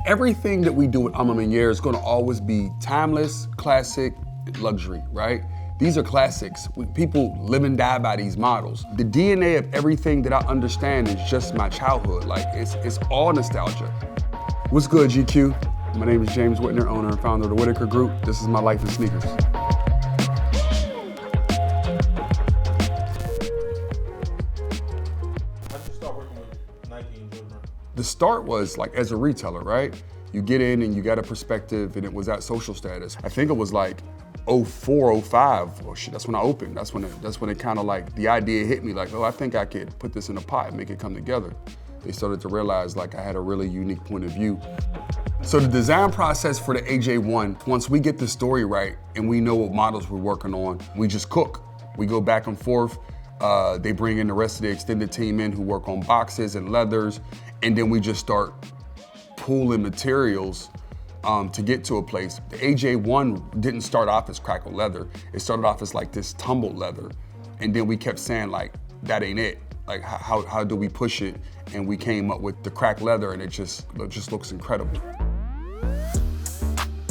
Everything that we do with A Ma Maniére is gonna always be timeless, classic, luxury, right? These are classics. People live and die by these models. The DNA of everything that I understand is just my childhood. Like, it's all nostalgia. What's good, GQ? My name is James Whitner, owner and founder of the Whitaker Group. This is my life in sneakers. The start was like as a retailer, right? You get in and you got a perspective, and it was at social status. I think it was like 04, 05. Oh shit, that's when I opened. That's when it kind of like, the idea hit me like, oh, I think I could put this in a pot and make it come together. They started to realize like I had a really unique point of view. So the design process for the AJ1, once we get the story right and we know what models we're working on, we just cook. We go back and forth. They bring in the rest of the extended team in who work on boxes and leathers, and then we just start pooling materials to get to a place. The AJ1 didn't start off as crackle leather. It started off as like this tumbled leather, and then we kept saying like, that ain't it. Like how do we push it? And we came up with the crack leather, and it just looks incredible.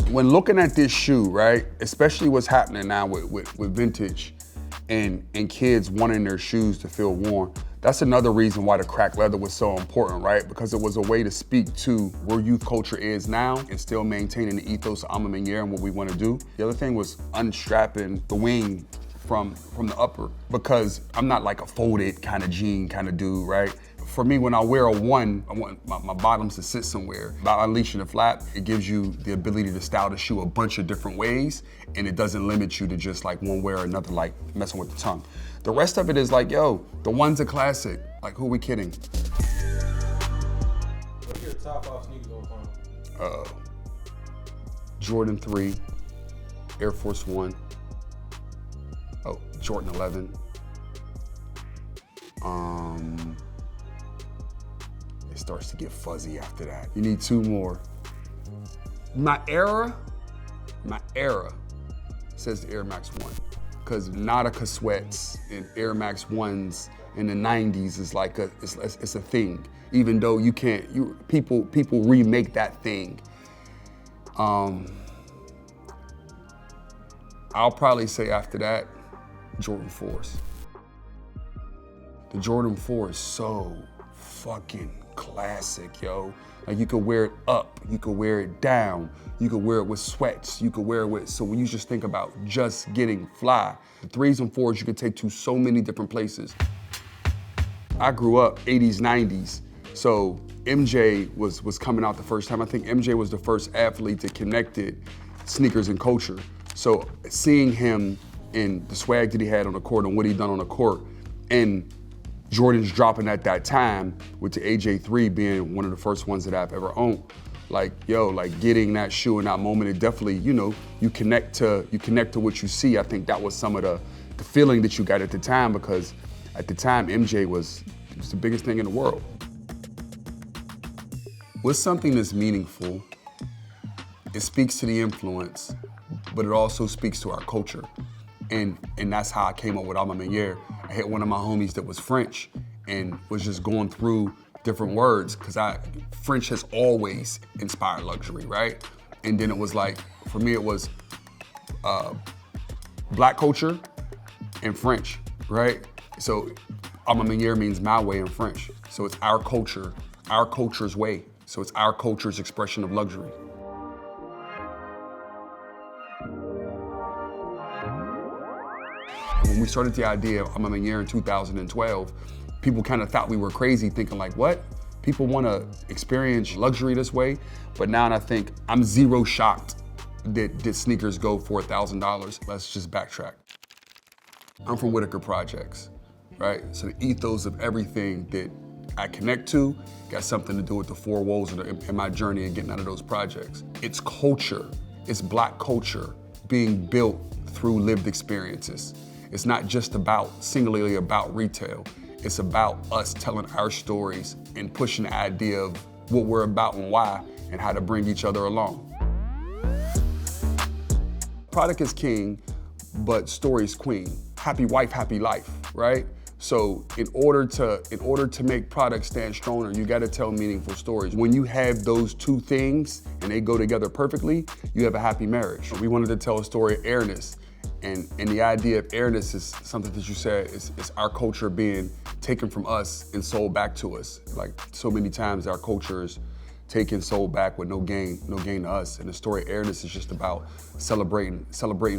When looking at this shoe, right, especially what's happening now with vintage and kids wanting their shoes to feel worn, that's another reason why the crack leather was so important, right? Because it was a way to speak to where youth culture is now and still maintaining the ethos of A Ma Maniére and what we want to do. The other thing was unstrapping the wing from the upper, because I'm not like a folded kind of jean kind of dude, right? For me, when I wear a one, I want my bottoms to sit somewhere. By unleashing the flap, it gives you the ability to style the shoe a bunch of different ways, and it doesn't limit you to just like one way or another, like messing with the tongue. The rest of it is like, yo, the one's a classic. Like, who are we kidding? What's your top 5 sneakers all time? Jordan 3, Air Force 1, Jordan 11. It starts to get fuzzy after that. You need 2 more. My era says the Air Max 1. Because Nautica sweats and Air Max 1s in the 90s is like it's a thing. Even though people remake that thing. I'll probably say after that, Jordan 4s. The Jordan 4 is so fucking classic, yo. Like, you could wear it up, you could wear it down, you could wear it with sweats, you could wear it with, so when you just think about just getting fly, the 3s and 4s you could take to so many different places. I grew up 80s, 90s, so MJ was coming out the first time. I think MJ was the first athlete that connected sneakers and culture. So seeing him and the swag that he had on the court and what he done on the court, and Jordan's dropping at that time with the AJ3 being one of the first ones that I've ever owned. Like, yo, like getting that shoe in that moment, it definitely, you connect to what you see. I think that was some of the feeling that you got at the time, because at the time, MJ was the biggest thing in the world. What's something that's meaningful? It speaks to the influence, but it also speaks to our culture. And that's how I came up with A Ma Maniére. I had one of my homies that was French and was just going through different words, because French has always inspired luxury, right? And then it was like, for me it was Black culture and French, right? So A Ma Maniére means my way in French. So it's our culture, our culture's way. So it's our culture's expression of luxury. When we started the idea of A Ma Maniére in 2012, people kind of thought we were crazy, thinking like, what? People want to experience luxury this way? But now I think I'm zero shocked that sneakers go for $1,000. Let's just backtrack. I'm from Whitaker Projects, right? So the ethos of everything that I connect to got something to do with the 4 walls in my journey and getting out of those projects. It's culture, it's Black culture being built through lived experiences. It's not just singularly about retail. It's about us telling our stories and pushing the idea of what we're about and why, and how to bring each other along. Product is king, but story is queen. Happy wife, happy life, right? So in order to make products stand stronger, you got to tell meaningful stories. When you have those two things and they go together perfectly, you have a happy marriage. We wanted to tell a story of Airness, and the idea of Airness is something that you said is our culture being taken from us and sold back to us. Like so many times our culture is taken, sold back with no gain to us. And the story of Airness is just about celebrating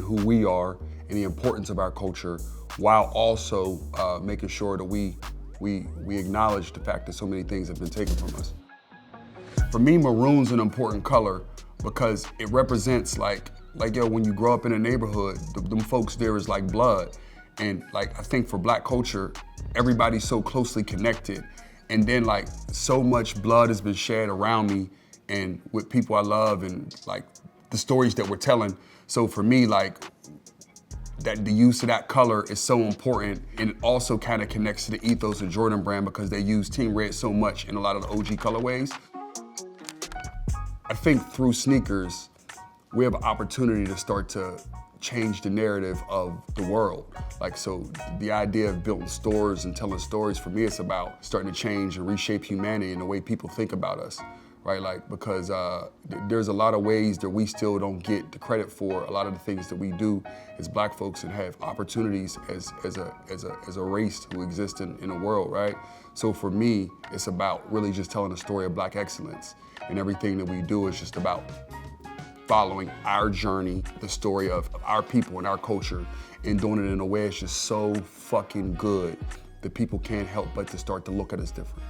who we are and the importance of our culture, while also making sure that we acknowledge the fact that so many things have been taken from us. For me, maroon's an important color because it represents like yo, when you grow up in a neighborhood, them folks there is like blood. And like I think for Black culture, everybody's so closely connected. And then like so much blood has been shed around me and with people I love and like the stories that we're telling. So for me, like that the use of that color is so important, and it also kind of connects to the ethos of Jordan brand because they use Team Red so much in a lot of the OG colorways. I think through sneakers, we have an opportunity to start to change the narrative of the world. Like, so the idea of building stores and telling stories, for me, it's about starting to change and reshape humanity and the way people think about us, right? Like, because there's a lot of ways that we still don't get the credit for a lot of the things that we do as Black folks and have opportunities as a race who exist in the world, right? So for me, it's about really just telling a story of Black excellence, and everything that we do is just about following our journey, the story of our people and our culture, and doing it in a way that's just so fucking good that people can't help but to start to look at us different.